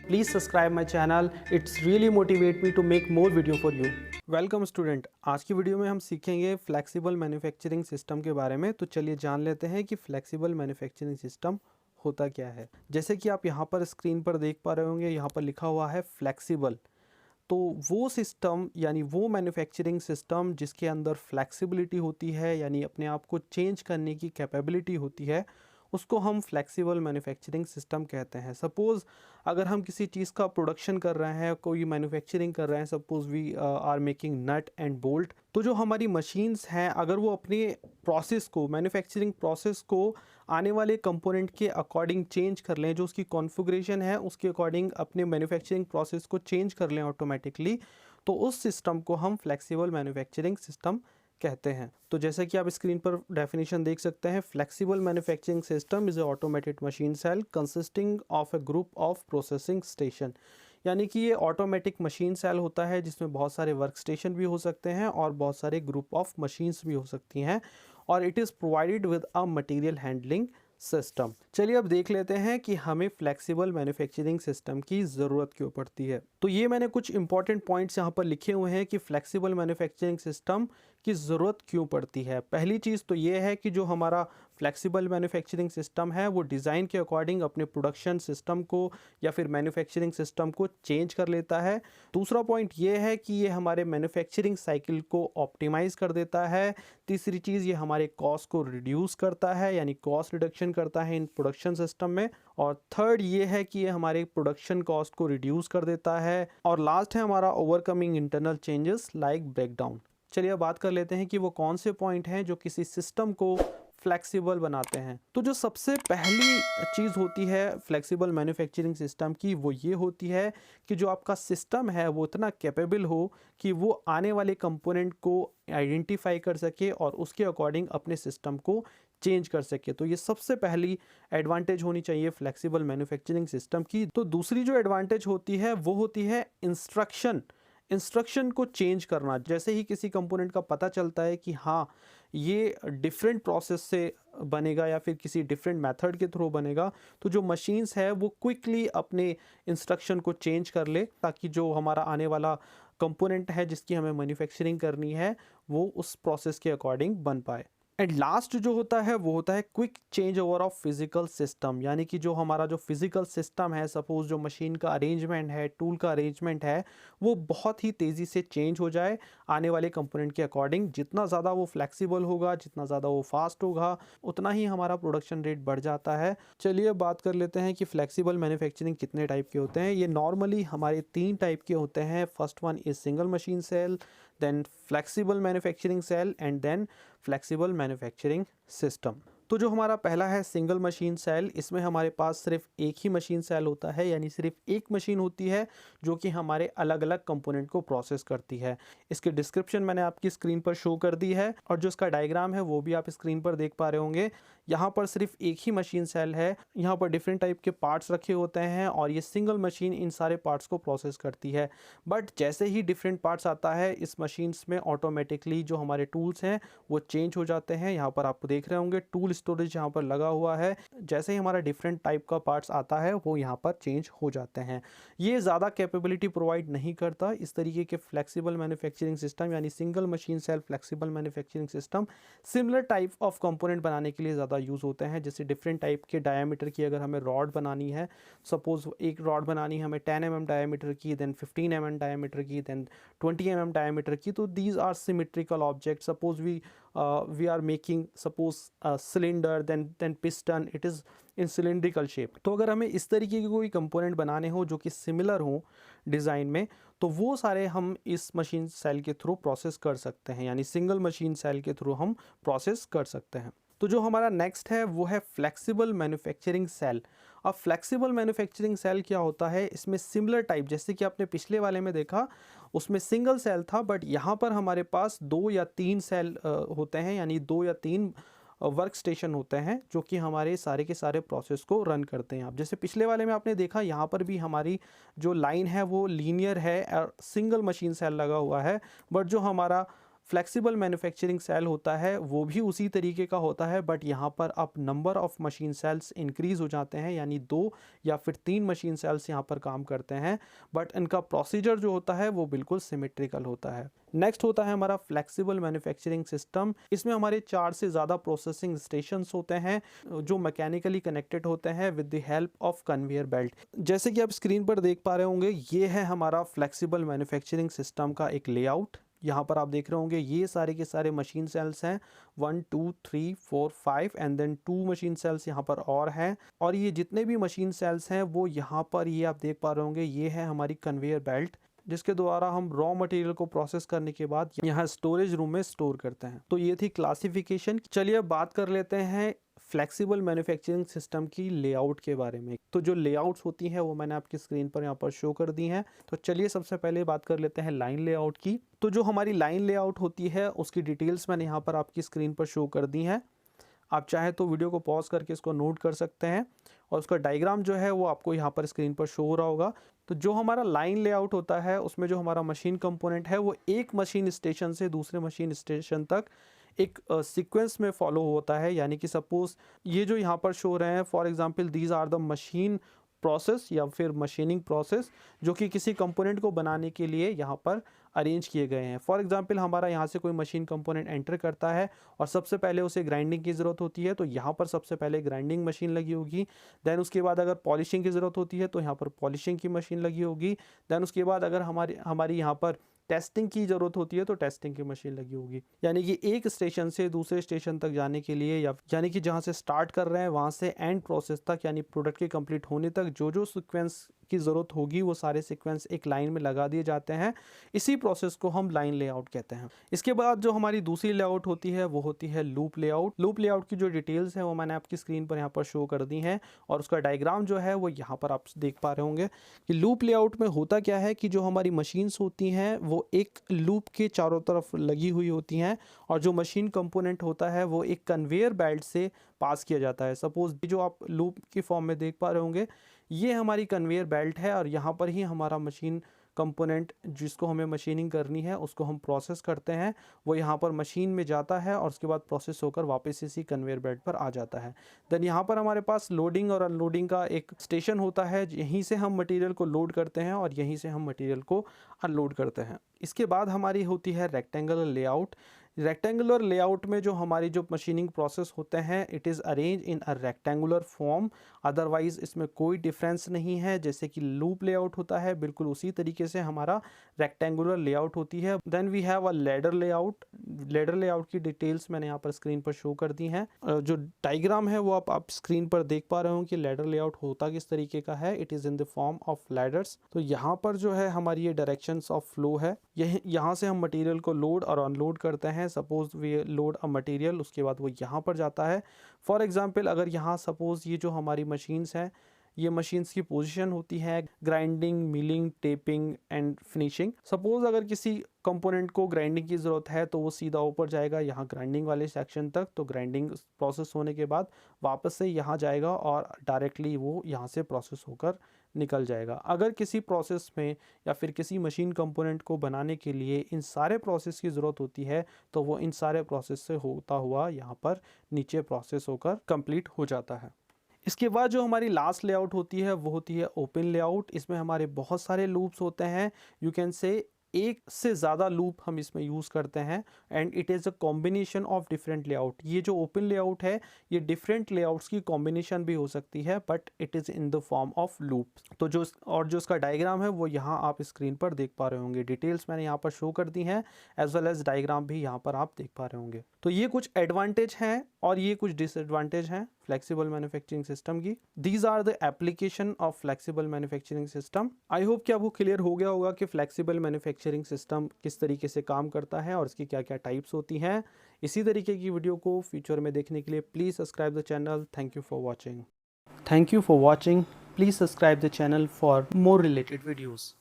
Please subscribe my channel. It's really motivate me to make more video for you. Welcome student, आज की video में हम सीखेंगे flexible manufacturing system के बारे में। तो चलिए जान लेते हैं कि फ्लेक्सिबल मैन्युफैक्चरिंग सिस्टम होता क्या है। जैसे कि आप यहाँ पर स्क्रीन पर देख पा रहे होंगे, यहाँ पर लिखा हुआ है फ्लेक्सिबल। तो वो सिस्टम यानी वो मैन्युफैक्चरिंग सिस्टम जिसके अंदर फ्लेक्सिबिलिटी होती है, यानी अपने आप को चेंज करने की कैपेबिलिटी होती है, उसको हम फ्लेक्सिबल मैन्युफैक्चरिंग सिस्टम कहते हैं। सपोज़ अगर हम किसी चीज़ का प्रोडक्शन कर रहे हैं, कोई मैन्युफैक्चरिंग कर रहे हैं, suppose we are making nut and bolt, तो जो हमारी मशीन्स हैं अगर वो अपने प्रोसेस को, मैन्युफैक्चरिंग प्रोसेस को आने वाले कंपोनेंट के अकॉर्डिंग चेंज कर लें, जो उसकी कॉन्फ़िगरेशन है उसके अकॉर्डिंग अपने मैन्युफैक्चरिंग प्रोसेस को चेंज कर लें ऑटोमेटिकली, तो उस सिस्टम को हम फ्लेक्सिबल मैन्युफैक्चरिंग सिस्टम कहते हैं। तो जैसे कि आप स्क्रीन पर डेफिनेशन देख सकते हैं, flexible manufacturing system is a automated machine cell consisting of a group of processing station. यानी कि ये ऑटोमेटिक मशीन सेल होता है जिसमें बहुत सारे वर्क स्टेशन भी हो सकते हैं और बहुत सारे ग्रुप ऑफ मशीन्स भी हो सकती हैं, और it is provided with a material handling system. चलिए अब देख लेते हैं कि हमें फ्लेक्सिबल मैन्युफैक्चरिंग सिस्टम की ज़रूरत क्यों पड़ती है। तो ये मैंने कुछ इंपॉर्टेंट पॉइंट्स यहाँ पर लिखे हुए हैं कि फ्लेक्सिबल मैन्युफैक्चरिंग सिस्टम की ज़रूरत क्यों पड़ती है। पहली चीज़ तो ये है कि जो हमारा फ्लेक्सिबल मैन्युफैक्चरिंग सिस्टम है वो डिज़ाइन के अकॉर्डिंग अपने प्रोडक्शन सिस्टम को या फिर मैन्युफैक्चरिंग सिस्टम को चेंज कर लेता है। दूसरा पॉइंट ये है कि ये हमारे मैन्युफैक्चरिंग साइकिल को ऑप्टिमाइज़ कर देता है। तीसरी चीज़, ये हमारे कॉस्ट को रिड्यूस करता है, यानी कॉस्ट रिडक्शन करता है इन प्रोडक्शन सिस्टम में। और थर्ड ये है कि ये हमारे प्रोडक्शन कॉस्ट को रिड्यूस कर देता है। और लास्ट है हमारा overcoming internal changes like breakdown. चलिए अब बात कर लेते हैं कि वो कौन से पॉइंट हैं जो किसी सिस्टम को फ्लेक्सिबल बनाते हैं। तो जो सबसे पहली चीज़ होती है फ्लेक्सिबल मैन्युफैक्चरिंग सिस्टम की, वो ये होती है कि जो आपका सिस्टम है वो इतना कैपेबल हो कि वो आने वाले कंपोनेंट को आइडेंटिफाई कर सके और उसके अकॉर्डिंग अपने सिस्टम को चेंज कर सके। तो ये सबसे पहली एडवांटेज होनी चाहिए फ्लेक्सिबल मैन्युफैक्चरिंग सिस्टम की। तो दूसरी जो एडवांटेज होती है वो होती है इंस्ट्रक्शन को चेंज करना। जैसे ही किसी कंपोनेंट का पता चलता है कि हाँ ये डिफरेंट प्रोसेस से बनेगा या फिर किसी डिफरेंट मेथड के थ्रू बनेगा, तो जो मशीन्स है वो क्विकली अपने इंस्ट्रक्शन को चेंज कर ले, ताकि जो हमारा आने वाला कंपोनेंट है जिसकी हमें मैन्युफैक्चरिंग करनी है वो उस प्रोसेस के अकॉर्डिंग बन पाए। एंड लास्ट जो होता है वो होता है quick change over of physical system. यानी कि जो हमारा जो फिजिकल सिस्टम है, सपोज जो मशीन का अरेंजमेंट है, टूल का अरेंजमेंट है, वो बहुत ही तेज़ी से चेंज हो जाए आने वाले कंपोनेंट के अकॉर्डिंग। जितना ज़्यादा वो फ्लेक्सिबल होगा, जितना ज़्यादा वो फास्ट होगा, उतना ही हमारा प्रोडक्शन रेट बढ़ जाता है। चलिए बात कर लेते हैं कि फ्लेक्सिबल मैन्युफैक्चरिंग कितने टाइप के होते हैं। ये नॉर्मली हमारे 3 टाइप के होते हैं। First one is single machine cell, then flexible manufacturing cell, and then flexible manufacturing system. तो जो हमारा पहला है सिंगल मशीन सेल, इसमें हमारे पास सिर्फ एक ही मशीन सेल होता है, यानी सिर्फ एक मशीन होती है जो कि हमारे अलग अलग कंपोनेंट को प्रोसेस करती है। इसकी डिस्क्रिप्शन मैंने आपकी स्क्रीन पर शो कर दी है, और जो इसका डायग्राम है वो भी आप स्क्रीन पर देख पा रहे होंगे। यहाँ पर सिर्फ एक ही मशीन सेल है, यहाँ पर डिफरेंट टाइप के पार्ट्स रखे होते हैं और ये सिंगल मशीन इन सारे पार्ट्स को प्रोसेस करती है। बट जैसे ही डिफरेंट पार्ट्स आता है इस मशीन्स में, ऑटोमेटिकली जो हमारे टूल्स हैं वो चेंज हो जाते हैं। यहाँ पर आप देख रहे होंगे टूल स्टोरेज यहाँ पर लगा हुआ है। जैसे ही हमारा डिफरेंट टाइप का पार्ट्स आता है वो यहाँ पर चेंज हो जाते हैं। ये ज़्यादा कैपेबिलिटी प्रोवाइड नहीं करता। इस तरीके के फ्लेक्सिबल मैन्युफैक्चरिंग सिस्टम यानी single machine cell flexible manufacturing system similar type of component बनाने के लिए ज़्यादा यूज़ होते हैं। जैसे डिफरेंट टाइप के डायमीटर की अगर हमें रॉड बनानी है, सपोज एक रॉड बनानी है हमें 10 mm डायमीटर की, देन 15 mm डायमीटर की, देन 20 mm डायमीटर की, तो these are symmetrical object. Suppose we are making suppose cylinder, then piston, it is in cylindrical shape. तो अगर हमें इस तरीके के कोई कंपोनेंट बनाने हो जो कि सिमिलर हो डिज़ाइन में, तो वो सारे हम इस मशीन सेल के थ्रू प्रोसेस कर सकते हैं, यानी सिंगल मशीन सेल के थ्रू हम प्रोसेस कर सकते हैं। तो जो हमारा नेक्स्ट है वो है फ्लेक्सिबल मैन्युफैक्चरिंग सेल। अब फ्लेक्सिबल मैन्युफैक्चरिंग सेल क्या होता है, इसमें सिमिलर टाइप, जैसे कि आपने पिछले वाले में देखा उसमें सिंगल सेल था, बट यहाँ पर हमारे पास 2 या 3 सेल होते हैं, यानी 2 या 3 वर्क स्टेशन होते हैं जो कि हमारे सारे के सारे प्रोसेस को रन करते हैं। आप जैसे पिछले वाले में आपने देखा, यहाँ पर भी हमारी जो लाइन है वो लीनियर है और सिंगल मशीन सेल लगा हुआ है, बट जो हमारा फ्लेक्सिबल मैन्युफैक्चरिंग सेल होता है वो भी उसी तरीके का होता है, बट यहाँ पर अब number of machine cells increase हो जाते हैं, यानी 2 या फिर 3 मशीन सेल्स यहाँ पर काम करते हैं, बट इनका प्रोसीजर जो होता है वो बिल्कुल सिमेट्रिकल होता है। नेक्स्ट होता है हमारा फ्लेक्सिबल मैन्युफैक्चरिंग सिस्टम। इसमें हमारे 4 से ज़्यादा प्रोसेसिंग स्टेशंस होते हैं जो मैकेनिकली कनेक्टेड होते हैं with the help of conveyor belt. जैसे कि आप स्क्रीन पर देख पा रहे होंगे, ये है हमारा फ्लेक्सिबल मैन्युफैक्चरिंग सिस्टम का एक लेआउट। यहाँ पर आप देख रहे होंगे ये सारे के सारे मशीन सेल्स हैं, 1 2 3 4 5 एंड देन 2 मशीन सेल्स यहाँ पर और हैं, और ये जितने भी मशीन सेल्स हैं वो यहाँ पर ये आप देख पा रहे होंगे, ये है हमारी कन्वेयर बेल्ट जिसके द्वारा हम रॉ मटेरियल को प्रोसेस करने के बाद यहाँ स्टोरेज रूम में स्टोर करते हैं। तो ये थी क्लासिफिकेशन। चलिए अब बात कर लेते हैं फ्लेक्सिबल मैन्युफैक्चरिंग सिस्टम की लेआउट के बारे में। तो जो लेआउट्स होती हैं वो मैंने आपकी स्क्रीन पर यहाँ पर शो कर दी हैं। तो चलिए सबसे पहले बात कर लेते हैं लाइन लेआउट की। तो जो हमारी लाइन लेआउट होती है उसकी डिटेल्स मैंने यहाँ पर आपकी स्क्रीन पर शो कर दी हैं। आप चाहे तो वीडियो को पॉज करके इसको नोट कर सकते हैं, और उसका डायग्राम जो है वो आपको यहाँ पर स्क्रीन पर शो हो रहा होगा। तो जो हमारा लाइन लेआउट होता है उसमें जो हमारा मशीन कंपोनेंट है वो एक मशीन स्टेशन से दूसरे मशीन स्टेशन तक एक सीक्वेंस में फॉलो होता है। यानी कि सपोज ये जो यहाँ पर शो रहे हैं, for example these are the machine process या फिर मशीनिंग प्रोसेस जो कि किसी कंपोनेंट को बनाने के लिए यहाँ पर अरेंज किए गए हैं। फॉर एग्जांपल हमारा यहाँ से कोई मशीन कंपोनेंट एंटर करता है और सबसे पहले उसे ग्राइंडिंग की ज़रूरत होती है, तो यहाँ पर सबसे पहले ग्राइंडिंग मशीन लगी होगी। देन उसके बाद अगर पॉलिशिंग की ज़रूरत होती है तो यहाँ पर पॉलिशिंग की मशीन लगी होगी। देन उसके बाद अगर हमारी यहाँ पर टेस्टिंग की ज़रूरत होती है तो टेस्टिंग की मशीन लगी होगी। यानी कि एक स्टेशन से दूसरे स्टेशन तक जाने के लिए, या यानी कि जहाँ से स्टार्ट कर रहे हैं वहाँ से एंड प्रोसेस तक, यानी प्रोडक्ट के कंप्लीट होने तक जो जो सीक्वेंस की ज़रूरत होगी वो सारे सीक्वेंस एक लाइन में लगा दिए जाते हैं। इसी प्रोसेस को हम लाइन लेआउट कहते हैं। इसके बाद जो हमारी दूसरी लेआउट होती है वो होती है लूप लेआउट। लूप लेआउट की जो डिटेल्स है वो मैंने आपकी स्क्रीन पर यहाँ पर शो कर दी हैं, और उसका डायग्राम जो है वो यहाँ पर आप देख पा रहे होंगे कि लूप लेआउट में होता क्या है कि जो हमारी मशीन्स होती हैं वो एक लूप के चारों तरफ लगी हुई होती हैं, और जो मशीन कंपोनेंट होता है वो एक कन्वेयर बेल्ट से पास किया जाता है। सपोज जो आप लूप की फॉर्म में देख पा रहे होंगे ये हमारी कन्वेयर बेल्ट है, और यहाँ पर ही हमारा मशीन कंपोनेंट जिसको हमें मशीनिंग करनी है उसको हम प्रोसेस करते हैं, वो यहाँ पर मशीन में जाता है और उसके बाद प्रोसेस होकर वापस इसी कन्वेयर बेल्ट पर आ जाता है। देन यहाँ पर हमारे पास लोडिंग और अनलोडिंग का एक स्टेशन होता है, यहीं से हम मटेरियल को लोड करते हैं और यहीं से हम मटेरियल को अनलोड करते हैं। इसके बाद हमारी होती है रेक्टेंगुलर लेआउट। रेक्टेंगुलर लेआउट में जो हमारी जो मशीनिंग प्रोसेस होते हैं it is arrange in a rectangular form, otherwise इसमें कोई डिफरेंस नहीं है। जैसे कि लूप लेआउट होता है बिल्कुल उसी तरीके से हमारा रेक्टेंगुलर लेआउट होती है। Then we have a ladder layout. Ladder layout की डिटेल्स मैंने यहाँ पर स्क्रीन पर शो कर दी हैं। जो डायग्राम है वो आप स्क्रीन पर देख पा रहे हो कि लैडर लेआउट होता किस तरीके का है। It is in the form of ladders. तो यहाँ पर जो है हमारी ये डायरेक्शंस ऑफ फ्लो है, यहाँ से हम मटेरियल को लोड और अनलोड करते हैं। Suppose we load a material, उसके बाद वो यहाँ पर जाता है। फॉर एग्जांपल अगर यहाँ सपोज ये जो हमारी मशीन्स हैं ये मशीन्स की पोजीशन होती है grinding, milling, tapping and finishing. Suppose अगर किसी कंपोनेंट को ग्राइंडिंग की ज़रूरत है तो वो सीधा ऊपर जाएगा यहाँ ग्राइंडिंग वाले सेक्शन तक, तो ग्राइंडिंग प्रोसेस होने के बाद वापस से यहाँ जाएगा और डायरेक्टली वो यहाँ से प्रोसेस होकर निकल जाएगा। अगर किसी प्रोसेस में या फिर किसी मशीन कंपोनेंट को बनाने के लिए इन सारे प्रोसेस की ज़रूरत होती है तो वो इन सारे प्रोसेस से होता हुआ यहाँ पर नीचे प्रोसेस होकर कंप्लीट हो जाता है। इसके बाद जो हमारी लास्ट लेआउट होती है वो होती है ओपन लेआउट। इसमें हमारे बहुत सारे लूप्स होते हैं, यू कैन से एक से ज़्यादा लूप हम इसमें यूज़ करते हैं, and it is a combination of different layout. ये जो ओपन लेआउट है ये डिफरेंट लेआउट्स की कॉम्बिनेशन भी हो सकती है, but it is in the form of loop. तो जो उसका डायग्राम है वो यहाँ आप स्क्रीन पर देख पा रहे होंगे। डिटेल्स मैंने यहाँ पर शो कर दी हैं, एज वेल एज डायग्राम भी यहाँ पर आप देख पा रहे होंगे। तो ये कुछ एडवांटेज हैं और ये कुछ डिसएडवांटेज हैं फ्लेक्सिबल मैन्युफैक्चरिंग सिस्टम की। These are the application of flexible manufacturing system. I hope कि आपको क्लियर हो गया होगा कि फ्लेक्सिबल मैन्युफैक्चरिंग सिस्टम किस तरीके से काम करता है और इसकी क्या क्या टाइप्स होती हैं। इसी तरीके की वीडियो को फ्यूचर में देखने के लिए please subscribe the channel. Thank you for watching. Please subscribe the channel for more related videos.